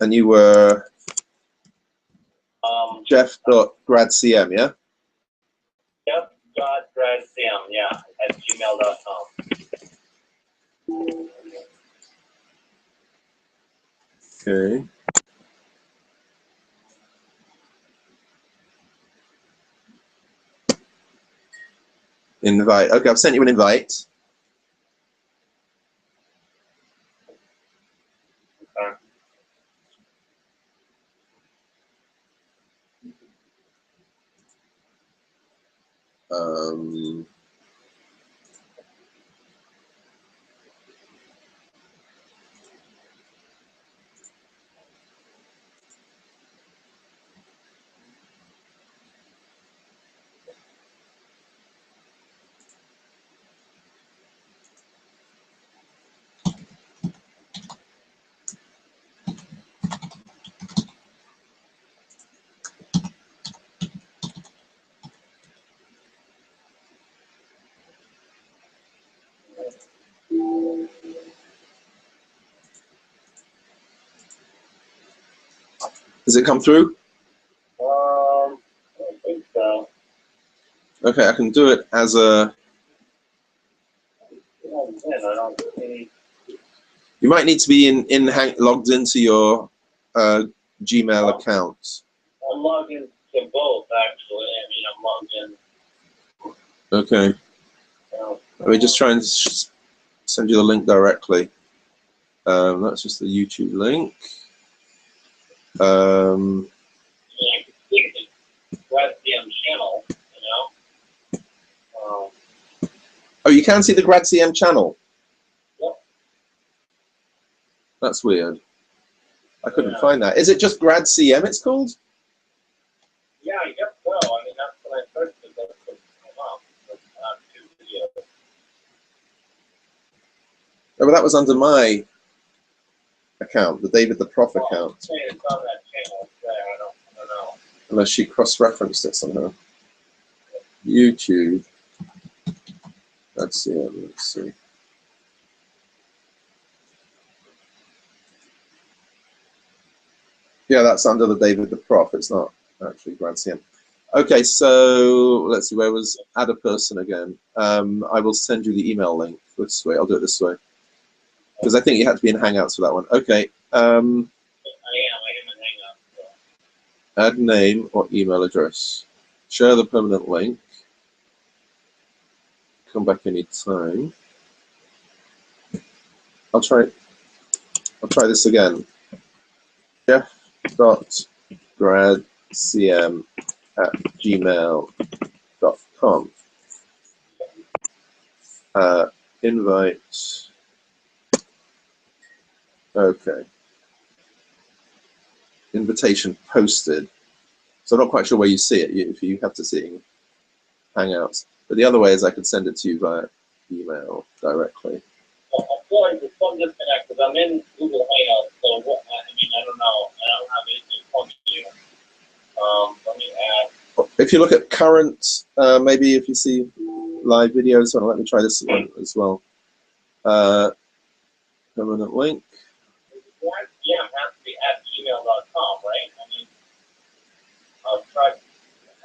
And you were Jeff.gradcm, yeah? Jeff.gradcm, yeah, at gmail.com. Okay. Invite. Okay, I've sent you an invite. Okay. Does it come through? I don't think so. Okay, I can do it as a... I don't see. You might need to be logged into your Gmail account. I'm logged into both, actually. I mean, I'm logged in. Okay. Let me just try and send you the link directly. That's just the YouTube link. Yeah, I can see the GradCM channel, you know. Oh, you can see the GradCM channel? Yep. That's weird. I couldn't find that. Is it just GradCM it's called? Yeah, I guess so. I mean, that's when I searched it. That's what came up. But not two videos. Oh, well, that was under my account, the David the Prof account. It's on that channel. It's there. I don't know. Unless she cross-referenced it somehow. YouTube. Let's see. Yeah, that's under the David the Prof. It's not actually GradCM. Okay, so let's see, where was add a person again? I will send you the email link this way. I'll do it this way. Because I think you had to be in Hangouts for that one. Okay. I am in Hangouts. So. Add name or email address. Share the permanent link. Come back anytime. I'll try this again. Jeff.gradcm@gmail.com. Invite. Okay. Invitation posted. So I'm not quite sure where you see it, if you have to see it in Hangouts. But the other way is I could send it to you via email directly. Well, I feel like there's some disconnect because I'm in Google Hangouts, so I mean, I don't know. I don't have anything from you. Let me add. If you look at current, maybe if you see live videos, let me try this one as well. Permanent link. Yeah, it has to be at gmail.com, right? I mean, I'll try.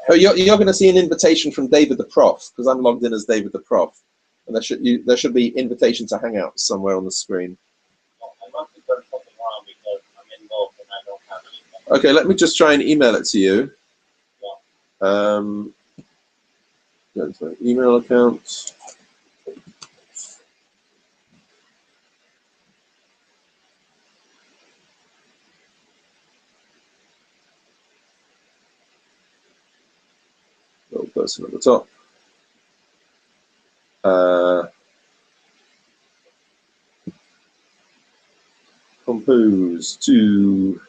Oh, you're going to see an invitation from David the Prof, because I'm logged in as David the Prof. And there should be invitation to Hangouts somewhere on the screen. Well, I must have done something wrong because I'm in both and I don't have anything. Okay, let me just try and email it to you. Yeah. Go into my email account. Little person at the top. Compose to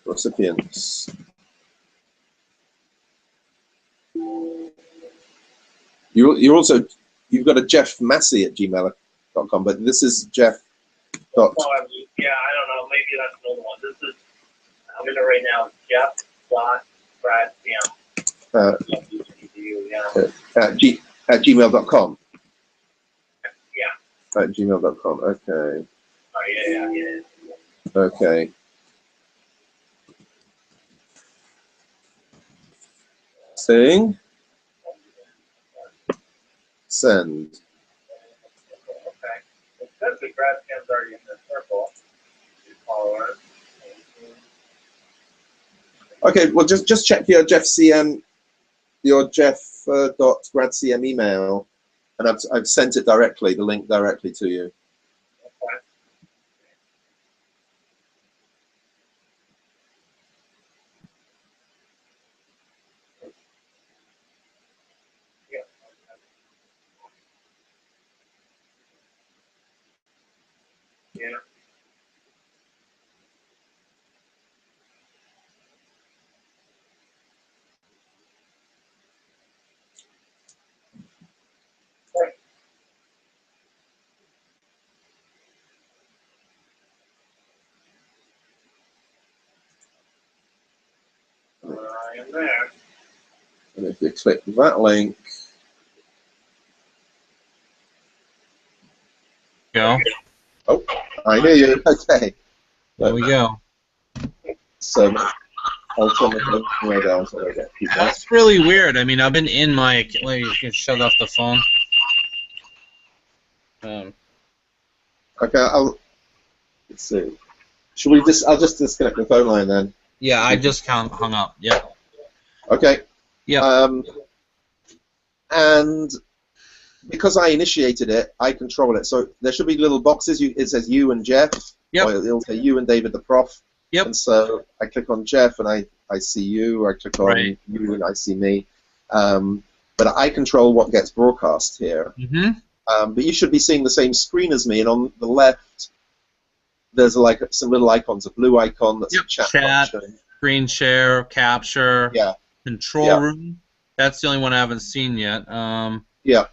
recipients. You've got a Jeff Massey at gmail.com, but this is Jeff. Yeah, I don't know. Maybe that's another one. This is, I'm in it right now. Jeff.gradcm. At gmail.com. Yeah. At gmail.com. Okay. Oh, yeah. Okay. Saying send. Okay. It says the grad cam's already in the circle. Followers. Okay, well just check your Jeff CM, your Jeff.gradcm email, and I've sent it directly, the link directly to you. Okay. Yeah. Yeah. Right. I am there. And if you click that link, Go. oh, I hear you. Okay. There we go. So I'll turn the phone way down so I get feedback. That's really weird. I mean, I've been in my. Wait, you can shut off the phone. Okay, let's see. Should we I'll just disconnect the phone line then. Yeah, I just hung up. Yep. Okay. Yeah. And because I initiated it, I control it. So there should be little boxes. It says you and Jeff. Yep. Or it'll say you and David the Prof. Yep. And so I click on Jeff and I see you. I click on Right. you and I see me. But I control what gets broadcast here. Mm-hmm. But you should be seeing the same screen as me. And on the left, there's like some little icons. A blue icon that's Yep. a chat Chat. function. Screen share, capture, Yeah. control Yeah. room. That's the only one I haven't seen yet. Yeah.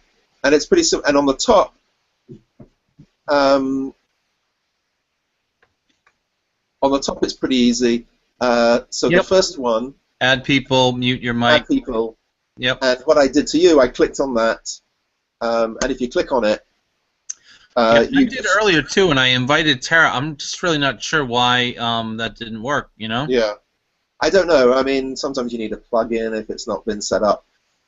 And it's pretty simple. And on the top, it's pretty easy. So Yep. the first one, Add people, mute your mic. add people. Yep. And what I did to you, I clicked on that. And if you click on it, Yeah, you I did earlier too, and I invited Tara. I'm just really not sure why that didn't work. You know? Yeah. I don't know. I mean, sometimes you need a plug-in if it's not been set up.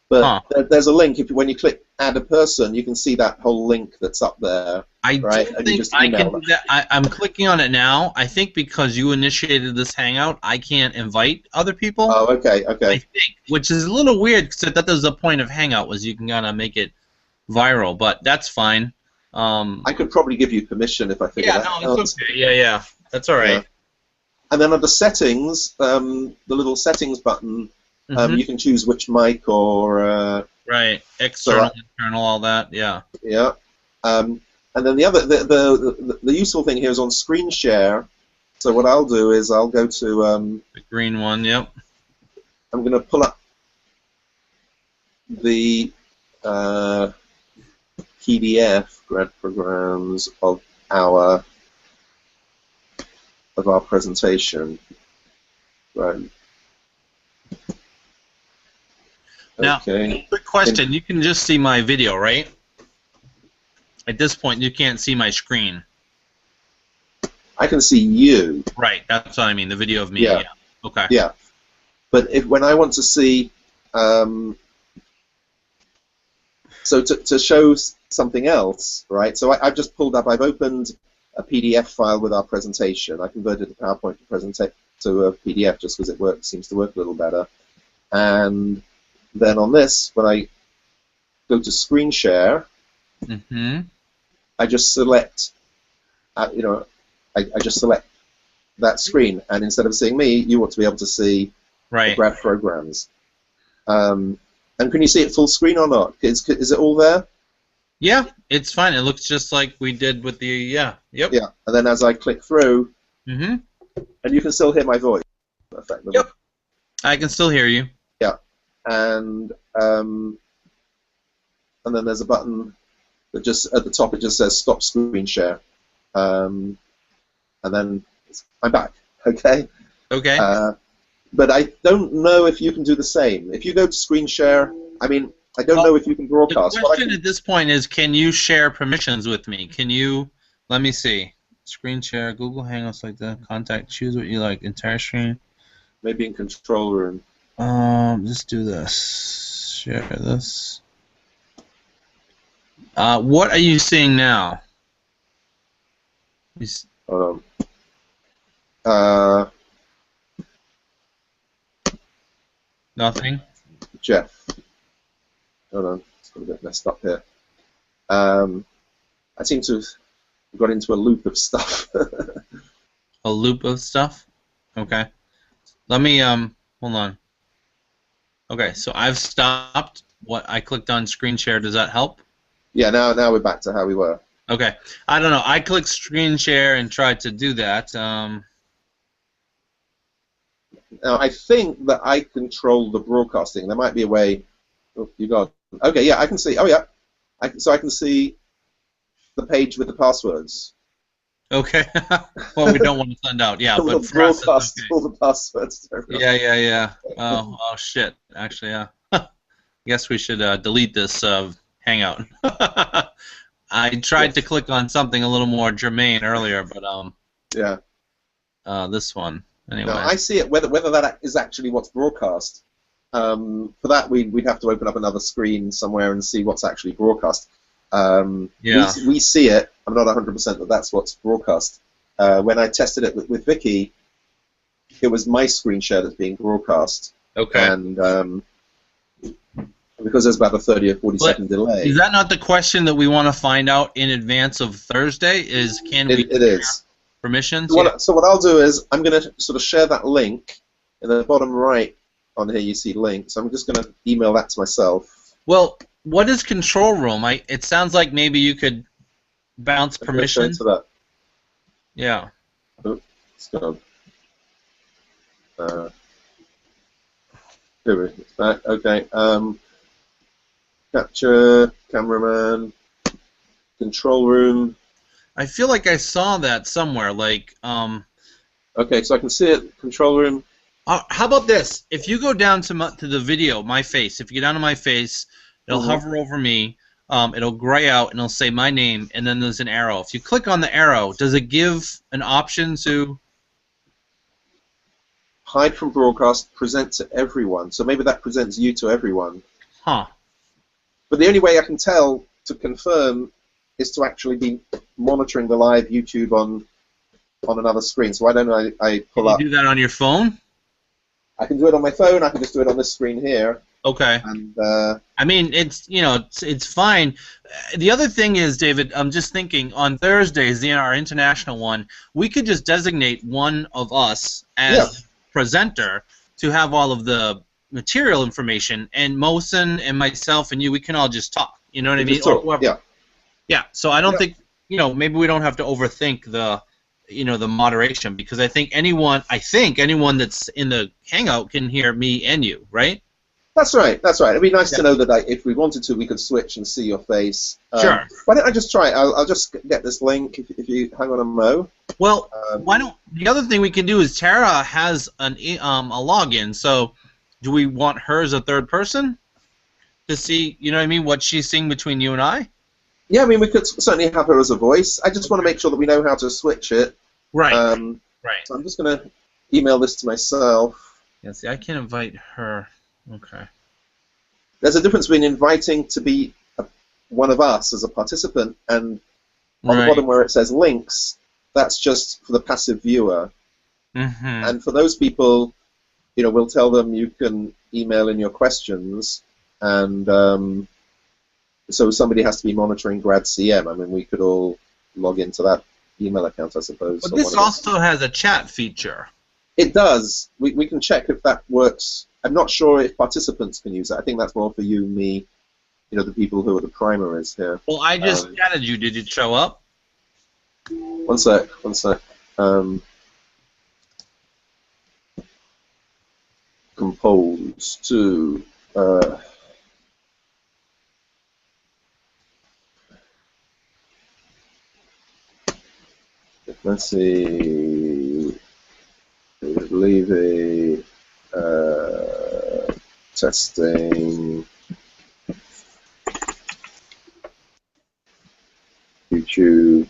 But there's a link. When you click add a person, you can see that whole link that's up there. I right? don't And you think just I email can them. do that. I'm clicking on it now. I think because you initiated this Hangout, I can't invite other people. Oh, okay, I okay. think, which is a little weird because that was the point of Hangout, was you can kind of make it viral, but that's fine. I could probably give you permission if I figure Yeah, that no, out. it's okay. Yeah, that's all right. Yeah. And then under settings, the little settings button, Mhm. you can choose which mic or Right, external, internal, all that. Yeah. yeah. And then the useful thing here is on screen share. So what I'll do is I'll go to The green one. Yep. I'm going to pull up the PDF grad programs of our presentation. Right. Now, Okay. quick question. You can just see my video, right? At this point, you can't see my screen. I can see you. Right, that's what I mean, the video of me. Yeah. Okay. Yeah. But when I want to see, so to show something else, right? So I've just pulled up. I've opened a PDF file with our presentation. I converted the PowerPoint to a PDF just because it seems to work a little better. And then on this, when I go to screen share, Mm-hmm. I just select, I just select that screen, and instead of seeing me, you want to be able to see the Right. grad programs. And can you see it full screen or not? Is it all there? Yeah, it's fine. It looks just like we did with the, Yep. Yeah. And then as I click through, Mm-hmm. and you can still hear my voice, effectively. Yep. I can still hear you. Yeah. And then there's a button that just at the top it just says stop screen share, and then I'm back. Okay. Okay. But I don't know if you can do the same. If you go to screen share, I mean, I don't know if you can The broadcast. What I question can, at this point is, can you share permissions with me? Can you? Let me see. Screen share, Google Hangouts like that. Contact. Choose what you like. Entire screen. maybe in control room. Just do this. Share this. What are you seeing now? Hold on. Nothing. Jeff. Hold on. It's got a bit messed up here. I seem to have got into a loop of stuff. A loop of stuff. Okay. Let me hold on. Okay, so I've stopped. What I clicked on screen share. Does that help? Yeah, now we're back to how we were. Okay. I don't know. I clicked screen share and tried to do that. Now, I think that I control the broadcasting. There might be a way. Oh, you got. Okay, yeah, I can see. Oh, yeah. So I can see the page with the passwords. Okay. Well, we don't want to send out. Yeah, We'll but for us, it's broadcast okay. all the passwords to everyone. Yeah. Oh, shit. Actually, yeah. I guess we should delete this Hangout. I tried to click on something a little more germane earlier, but Yeah. this one anyway. No, I see it. Whether that is actually what's broadcast. For that, we'd have to open up another screen somewhere and see what's actually broadcast. Yeah. We see it. I'm not 100% that that's what's broadcast. When I tested it with Vicky, it was my screen share that's being broadcast. Okay. And because there's about a 30 or 40-second delay. Is that not the question that we want to find out in advance of Thursday? Is can we It is. permissions? So what I'll do is I'm going to sort of share that link in the bottom right on here. You see link. So I'm just going to email that to myself. Well, what is control room? It sounds like maybe you could bounce permission. To that. Yeah. Oh, it's gone. Here we go. It's back. Okay. Capture, cameraman, control room. I feel like I saw that somewhere. Like, Okay, so I can see it. Control room. how about this? If you go down to the video, my face. If you go down to my face, it'll hover over me. It'll gray out and it'll say my name, and then there's an arrow. If you click on the arrow, does it give an option to Hide from broadcast, present to everyone. So maybe that presents you to everyone. Huh. But the only way I can tell to confirm is to actually be monitoring the live YouTube on another screen. So why don't I pull up? Can you do that on your phone? I can do it on my phone. I can just do it on this screen here. Okay. And I mean, it's fine. The other thing is, David, I'm just thinking on Thursdays, our international one, we could just designate one of us as presenter to have all of the material information, and Mosen and myself and you, we can all just talk. You know what I mean? talk, Or whoever. yeah. Yeah. So I don't think maybe we don't have to overthink the the moderation, because I think anyone that's in the Hangout can hear me and you, right? That's right. That's right. It'd be nice to know that if we wanted to, we could switch and see your face. Sure. Why don't I just try it? I'll just get this link if you hang on a mo. Well, why don't the other thing we can do is Tara has a login. So, do we want her as a third person to see? You know what I mean? What she's seeing between you and I. Yeah, I mean we could certainly have her as a voice. I just want to make sure that we know how to switch it. Right. Right. So I'm just going to email this to myself. Yeah. See, I can invite her. Okay. There's a difference between inviting to be one of us as a participant and on the bottom where it says links, that's just for the passive viewer. Mm-hmm. And for those people, we'll tell them you can email in your questions, and so somebody has to be monitoring GradCM. I mean, we could all log into that email account, I suppose. But this also has a chat feature. It does. We can check if that works. I'm not sure if participants can use it. I think that's more for you, me, the people who are the primaries here. Well, I just chatted you. Did it show up? One sec. Compose to. Let's see. Levy testing to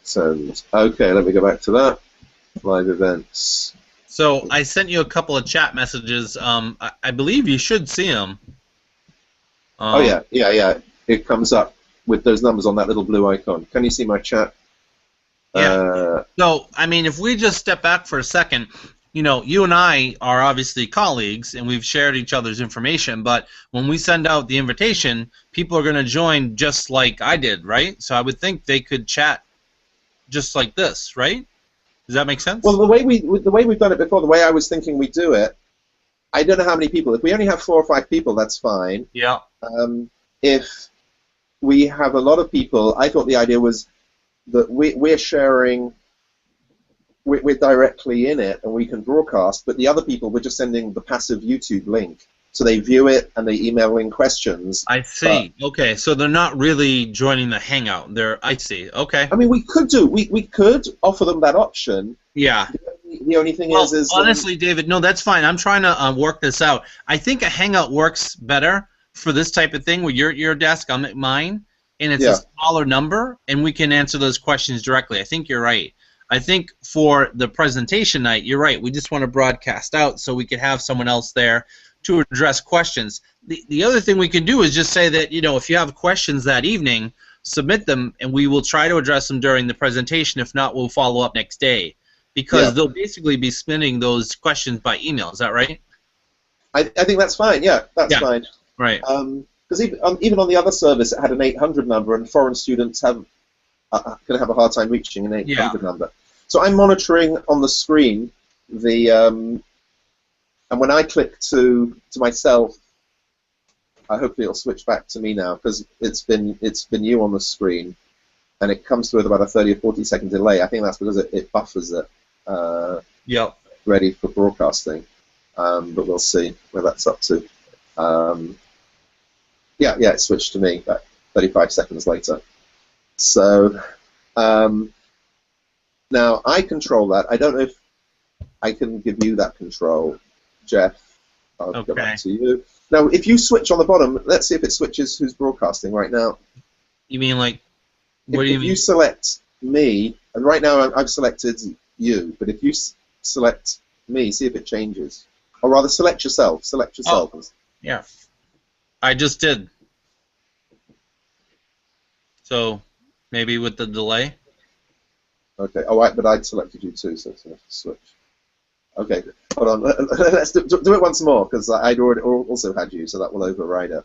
send. Okay, let me go back to that. Live events. So I sent you a couple of chat messages. I believe you should see them. Oh yeah. It comes up with those numbers on that little blue icon. Can you see my chat? Yeah. So I mean, if we just step back for a second, you know, you and I are obviously colleagues, and we've shared each other's information. But when we send out the invitation, people are going to join just like I did, right? So I would think they could chat just like this, right? Does that make sense? Well, the way we've done it before, the way I was thinking we do it, I don't know how many people. If we only have 4 or 5 people, that's fine. Yeah. If we have a lot of people, I thought the idea was that we're sharing, we're directly in it, and we can broadcast, but the other people, we're just sending the passive YouTube link. So they view it, and they email in questions. I see. Okay, so they're not really joining the Hangout. I see. Okay. I mean, we could offer them that option. Yeah. The only thing is honestly, David, no, that's fine. I'm trying to work this out. I think a Hangout works better for this type of thing, where you're at your desk, I'm at mine, and it's a smaller number, and we can answer those questions directly. I think you're right. I think for the presentation night, you're right. We just want to broadcast out so we could have someone else there to address questions. The other thing we can do is just say that, you know, if you have questions that evening, submit them, and we will try to address them during the presentation. If not, we'll follow up next day, because they'll basically be spinning those questions by email. Is that right? I think that's fine. Yeah, that's fine. Right. Because even on the other service, it had an 800 number, and foreign students can have a hard time reaching an 800 number. So I'm monitoring on the screen the and when I click to myself, hopefully it'll switch back to me now, because it's been you on the screen, and it comes through with about a 30 or 40 second delay. I think that's because it buffers it. Ready for broadcasting, but we'll see where that's up to. Yeah, it switched to me about 35 seconds later. So now I control that. I don't know if I can give you that control, Jeff. I'll go back to you. Now, if you switch on the bottom, let's see if it switches who's broadcasting right now. You mean like, what do you mean? If you select me, and right now I've selected you, but if you select me, see if it changes. Or rather, select yourself. Select yourself. Oh, yeah. I just did. So maybe with the delay. Okay. Oh, right, but I'd selected you too, so it's going to switch. Okay. Hold on. Let's do it once more, because I'd already also had you, so that will override it.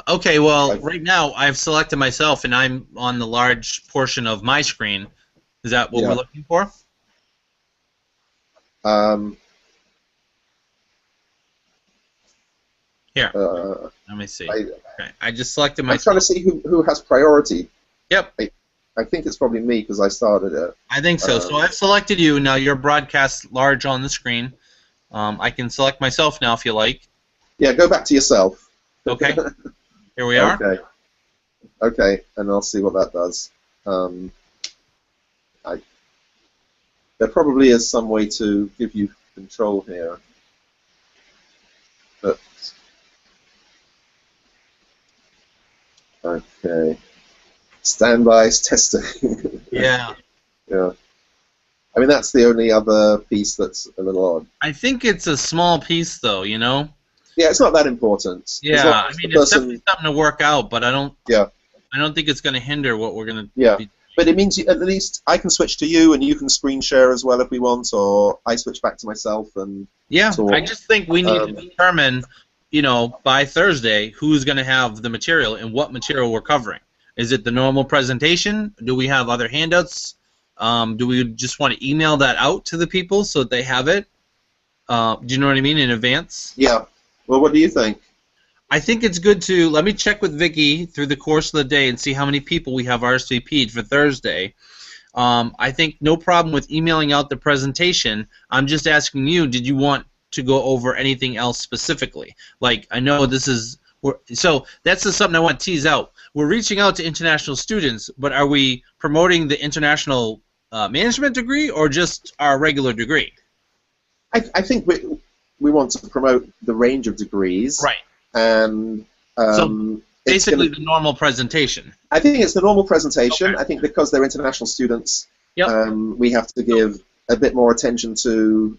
Okay. Well, right now I've selected myself, and I'm on the large portion of my screen. Is that what we're looking for? Here. Let me see. I just selected myself. I'm trying to see who has priority. Yep. I think it's probably me, because I started it. I think so. So I've selected you. Now you're broadcast large on the screen. I can select myself now if you like. Yeah, go back to yourself. Okay. Here we are. Okay. Okay, and I'll see what that does. There probably is some way to give you control here. But okay. Standby's testing. Yeah. Yeah. I mean, that's the only other piece that's a little odd. I think it's a small piece, though, you know? Yeah, it's not that important. Yeah, I mean, it's definitely something to work out, but I don't think it's going to hinder what we're going to be. But it means at least I can switch to you, and you can screen share as well if we want, or I switch back to myself and talk. I just think we need to determine, you know, by Thursday who's going to have the material and what material we're covering. Is it the normal presentation? Do we have other handouts? Do we just want to email that out to the people so that they have it? Do you know what I mean, in advance? Yeah. Well, what do you think? I think it's good to, let me check with Vicky through the course of the day and see how many people we have RSVP'd for Thursday. I think no problem with emailing out the presentation. I'm just asking you, did you want to go over anything else specifically? Like, I know this is, so that's just something I want to tease out. We're reaching out to international students, but are we promoting the international management degree or just our regular degree? I think we want to promote the range of degrees. Right. And so basically the normal presentation. I think it's the normal presentation. Okay. I think because they're international students, yep. We have to give a bit more attention to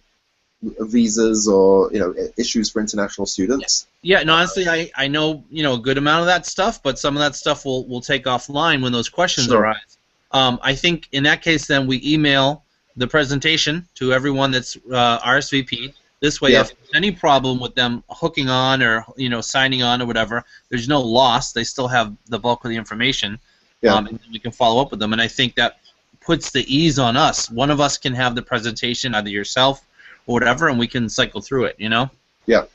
visas or issues for international students. Yeah, and honestly, I know a good amount of that stuff, but some of that stuff we'll take offline when those questions sure. arise. I think in that case, then we email the presentation to everyone that's RSVP'd. This way, if there's any problem with them hooking on or signing on or whatever, there's no loss. They still have the bulk of the information, and we can follow up with them. And I think that puts the ease on us. One of us can have the presentation, either yourself or whatever, and we can cycle through it. Yeah.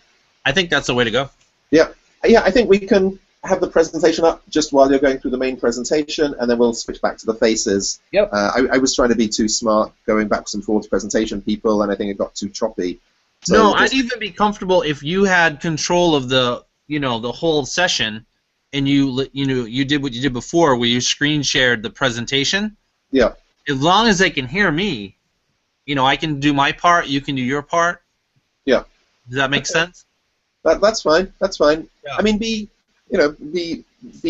I think that's the way to go. Yeah. I think we can have the presentation up just while you're going through the main presentation, and then we'll switch back to the faces. Yep. I was trying to be too smart going backwards and forwards presentation people, and I think it got too choppy. So no, I'd even be comfortable if you had control of the the whole session, and you did what you did before, where you screen shared the presentation. Yeah. As long as they can hear me, I can do my part, you can do your part. Yeah. Does that make sense? That's fine. That's fine. Yeah. I mean, be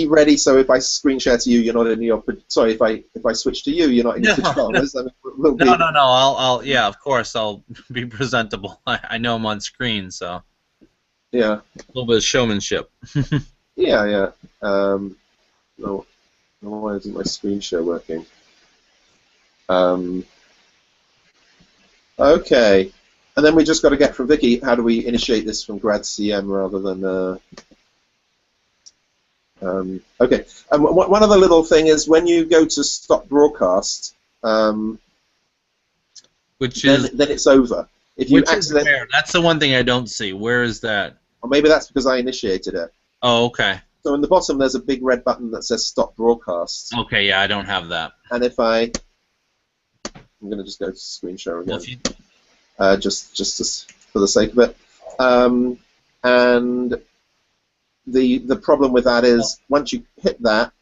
ready. So if I screen share to you, you're not in your. Sorry, if I switch to you, you're not in your pajamas. No. No. I'll yeah, of course I'll be presentable. I know I'm on screen, so. Yeah. A little bit of showmanship. Yeah. No, why isn't my screen share working? Okay. And then we just got to get from Vicky, how do we initiate this from GradCM rather than... okay. One other little thing is when you go to stop broadcast, then it's over. If you accidentally... That's the one thing I don't see. Where is that? Or maybe that's because I initiated it. Oh, okay. So in the bottom there's a big red button that says stop broadcast. Okay, yeah, I don't have that. And if I'm going to just go to screen share again. Just for the sake of it. And the problem with that is once you hit that,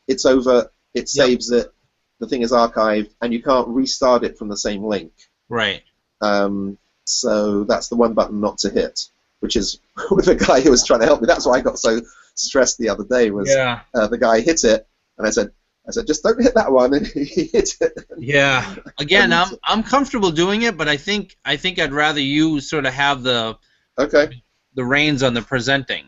it's over. It saves it. The thing is archived, and you can't restart it from the same link. Right. So that's the one button not to hit, which is with the guy who was trying to help me. That's why I got so stressed the other day. Was the guy hit it, and I said, just don't hit that one, and he hit it. Yeah. Again, I'm comfortable doing it, but I think I'd rather you sort of have the reins on the presenting.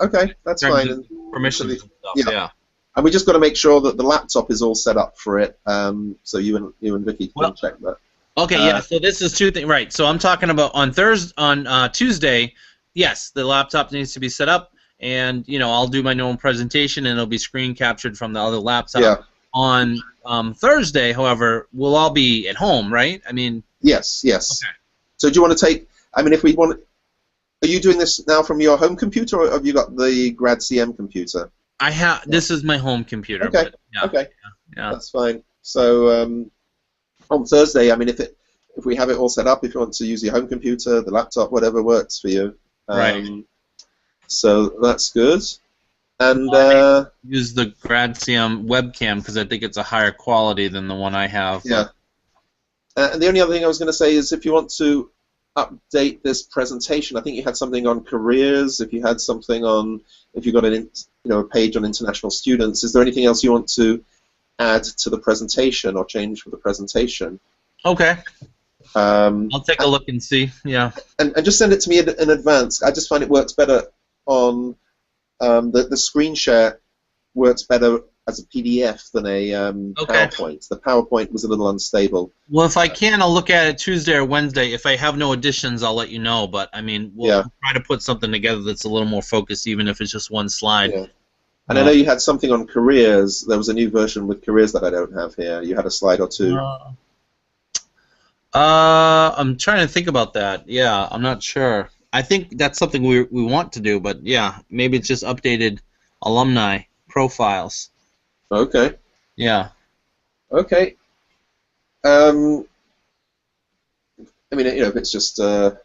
Okay, that's fine. Permissions and stuff. Yeah. And we just got to make sure that the laptop is all set up for it. So you and Vicky can check that. Okay. Yeah. So this is two things, right? So I'm talking about on Tuesday. Yes, the laptop needs to be set up. And I'll do my normal presentation, and it'll be screen captured from the other laptop. Yeah. On Thursday, however, we'll all be at home, right? I mean. Yes. Okay. So do you want to take? I mean, if we want, are you doing this now from your home computer, or have you got the GradCM computer? I have. This is my home computer. Okay. But, okay. Yeah. That's fine. So on Thursday, I mean, if we have it all set up, if you want to use your home computer, the laptop, whatever works for you. Right. So that's good. And use the GradCM webcam because I think it's a higher quality than the one I have. Yeah. And the only other thing I was going to say is if you want to update this presentation, I think you had something on careers. If you had something on, if you got a page on international students, is there anything else you want to add to the presentation or change for the presentation? Okay. I'll take a look and see. Yeah. And just send it to me in advance. I just find it works better on the screen share works better as a PDF than a PowerPoint. The PowerPoint was a little unstable. Well, if I can, I'll look at it Tuesday or Wednesday. If I have no additions, I'll let you know. But I mean, we'll try to put something together that's a little more focused, even if it's just one slide. Yeah. And I know you had something on careers. There was a new version with careers that I don't have here. You had a slide or two. I'm trying to think about that. Yeah, I'm not sure. I think that's something we want to do, but yeah, maybe it's just updated alumni profiles. Okay. Yeah. Okay. I mean, if it's just a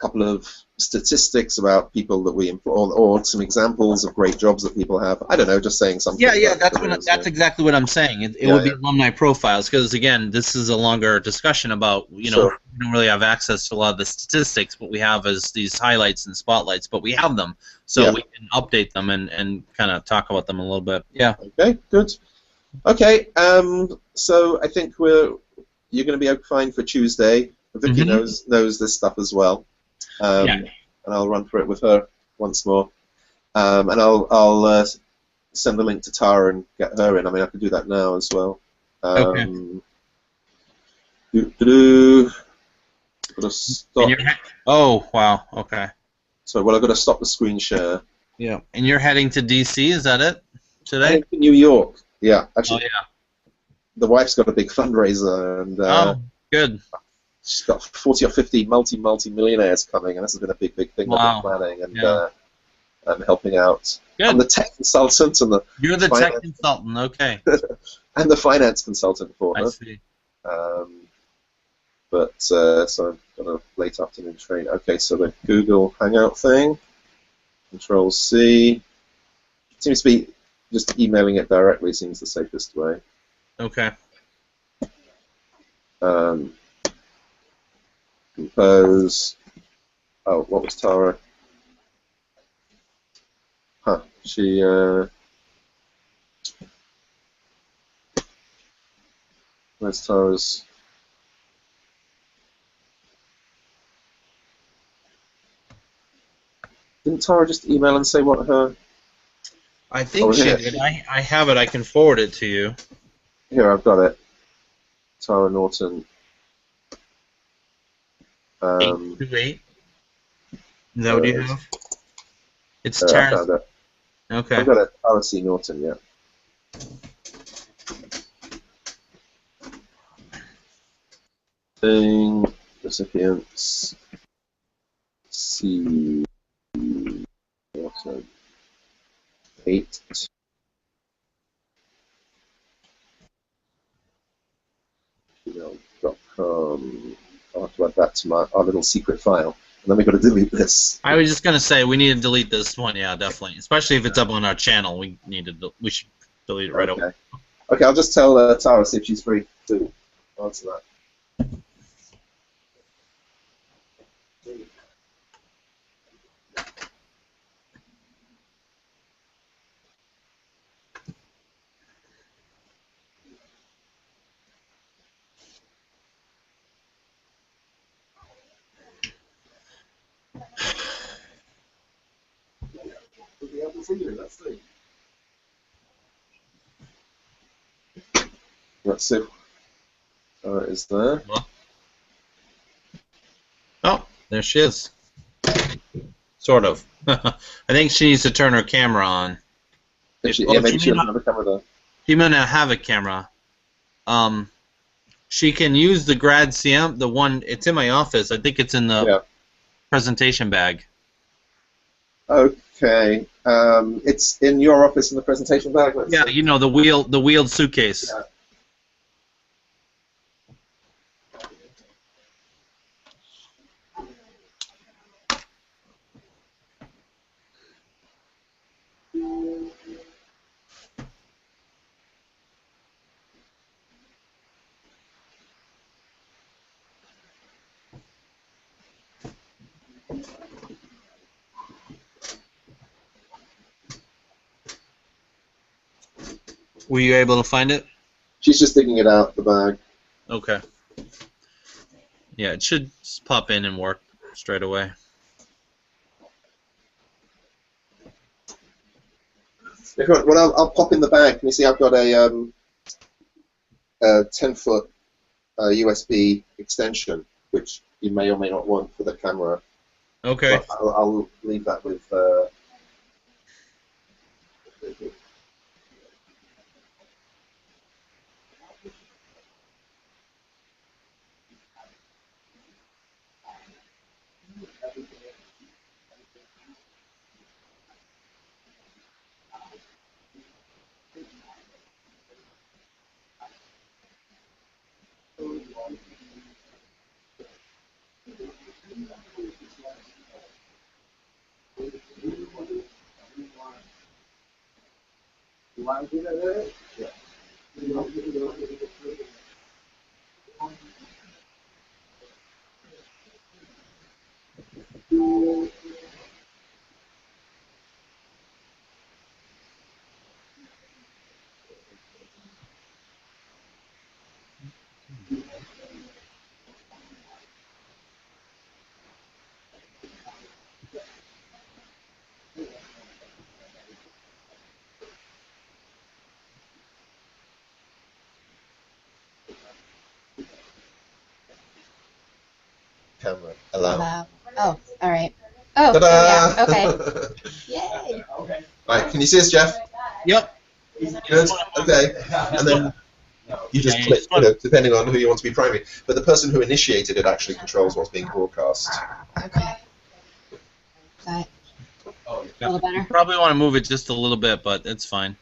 couple of statistics about people that we employ, or some examples of great jobs that people have. I don't know, just saying something. Yeah, about that's careers, exactly what I'm saying. It Yeah, would be yeah. alumni profiles because again, this is a longer discussion about Sure. we don't really have access to a lot of the statistics. What we have is these highlights and spotlights, but we have them, so Yeah. we can update them and kind of talk about them a little bit. Yeah. Okay, good. Okay, so I think you're going to be fine for Tuesday. Vicky Mhm. knows this stuff as well, Yeah. and I'll run through it with her once more, and I'll send the link to Tara and get her in. I mean, I could do that now as well. Okay. Gotta And stop. oh wow. Okay. So, well, I've got to stop the screen share. Yeah. And you're heading to DC? Is that it today? Heading to New York. Yeah, Oh actually, yeah. the wife's got a big fundraiser, and Oh, good. she's got 40 or 50 multi-millionaires coming, and this has been a big thing that Wow. we're planning, and Yeah. I'm helping out. Good. I'm the tech consultant and You're the tech consultant. Okay. and the finance consultant for I her. see. So I've got a late afternoon train. Okay, so the Google Hangout thing, Control C. Seems to be just emailing it directly seems the safest way. Okay. Compose. Oh, what was Tara? Huh. She. Where's Tara's? Didn't Tara just email and say what her? I think she did. I have it. I can forward it to you. Here, I've got it. Tara Norton. 828. Is that what you have? It's I Tara. found it. Okay. I've got it. Tara C. Norton, yeah. Thing, recipients, C. Norton. 8. gmail.com. I'll have to add that to our little secret file. And then we've got to delete this. I was just gonna say we need to delete this one. Yeah, definitely. Especially if it's up on our channel, we should delete it right away. Okay, I'll just tell Tara, see if she's free to answer that. Let's see. Tara is there. Oh, there she is. Sort of. I think she needs to turn her camera on. Maybe she doesn't have a camera there. She may not have a camera. She can use the Grad CM, the one. It's in my office. I think it's in the presentation bag. Okay. It's in your office in the presentation bag. Yeah, you know the wheeled suitcase. Yeah. Were you able to find it? She's just digging it out the bag. Okay. Yeah, it should just pop in and work straight away. Well, I'll pop in the bag. Can you see I've got a 10-foot USB extension, which you may or may not want for the camera. Okay. But I'll leave that with. Camera. Allow. Allow. Oh, all right. Oh, Ta-da! there we are. Okay. Yay. Right, can you see us, Jeff? Yep. Good. Okay. And then you just Yeah, click, depending on who you want to be primary. But the person who initiated it actually controls what's being broadcast. Okay. Got it. A little better. Probably want to move it just a little bit, but it's fine.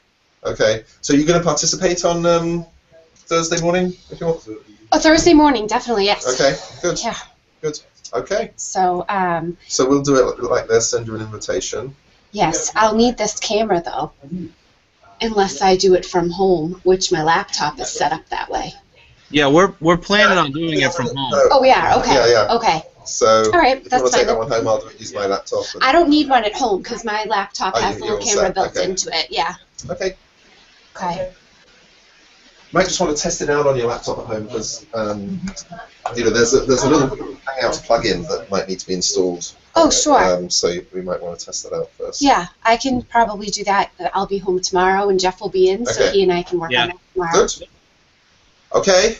Okay. So you're going to participate on Thursday morning, if you want? Oh, Thursday morning, definitely, yes. Okay. Good. Yeah. Good. Okay. So, So we'll do it like this. Send you an invitation. yes, I'll need this camera though, unless I do it from home, which my laptop is set up that way. Yeah, we're planning on doing it from home. Oh, we are. Okay. Yeah, yeah. Okay. So All right, if you that's want to take fine. that one home, I'll use my laptop. And... I don't need one at home because my laptop Oh, has a you're little all camera set, built okay. into it. Yeah. Okay. Okay. You might just want to test it out on your laptop at home because there's a little Hangouts plugin that might need to be installed. Oh, sure. So we might want to test that out first. Yeah, I can probably do that. I'll be home tomorrow and Jeff will be in, so Okay. he and I can work on it tomorrow. Good. Okay.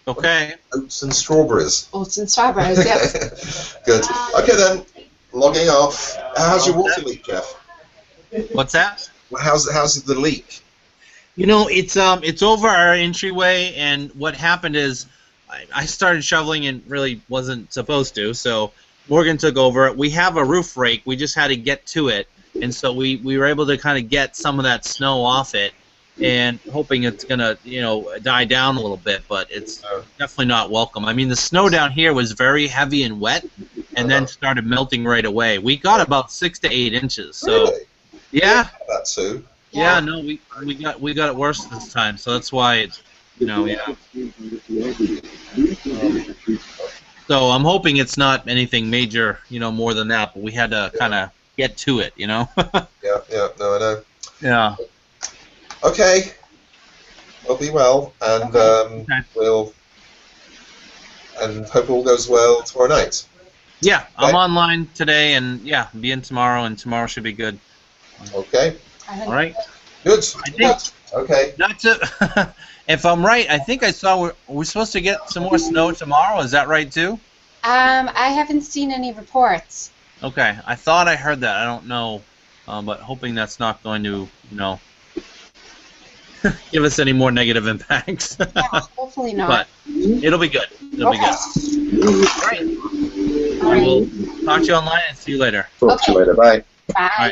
Okay. Oats and strawberries. Oats and strawberries, yep. Good. Okay then. Logging off. How's your water leak, Jeff? What's that? How's the leak? You know, it's over our entryway, and what happened is I started shoveling and really wasn't supposed to, so Morgan took over. We have a roof rake. We just had to get to it, and so we were able to kind of get some of that snow off it, and hoping it's gonna die down a little bit, but it's definitely not welcome. I mean, the snow down here was very heavy and wet, and then started melting right away. We got about 6 to 8 inches. So Really? yeah. That too. Yeah, no, we got it worse this time, so that's why it's, yeah. So I'm hoping it's not anything major, more than that, but we had to kind of get to it, Yeah, no, I know. Yeah. Okay. We'll be well, and we'll hope all goes well tomorrow night. Yeah, I'm Okay. online today, and yeah, be in tomorrow, and tomorrow should be good. Okay. All right. Good. I think Okay. not to. If I'm right, I think I saw we're supposed to get some more snow tomorrow. Is that right too? I haven't seen any reports. Okay, I thought I heard that. I don't know, but hoping that's not going to, give us any more negative impacts. Yeah, hopefully not. But it'll be good. It'll be good. All right. I will talk to you online and see you later. Talk to you later. Bye. Bye. All right.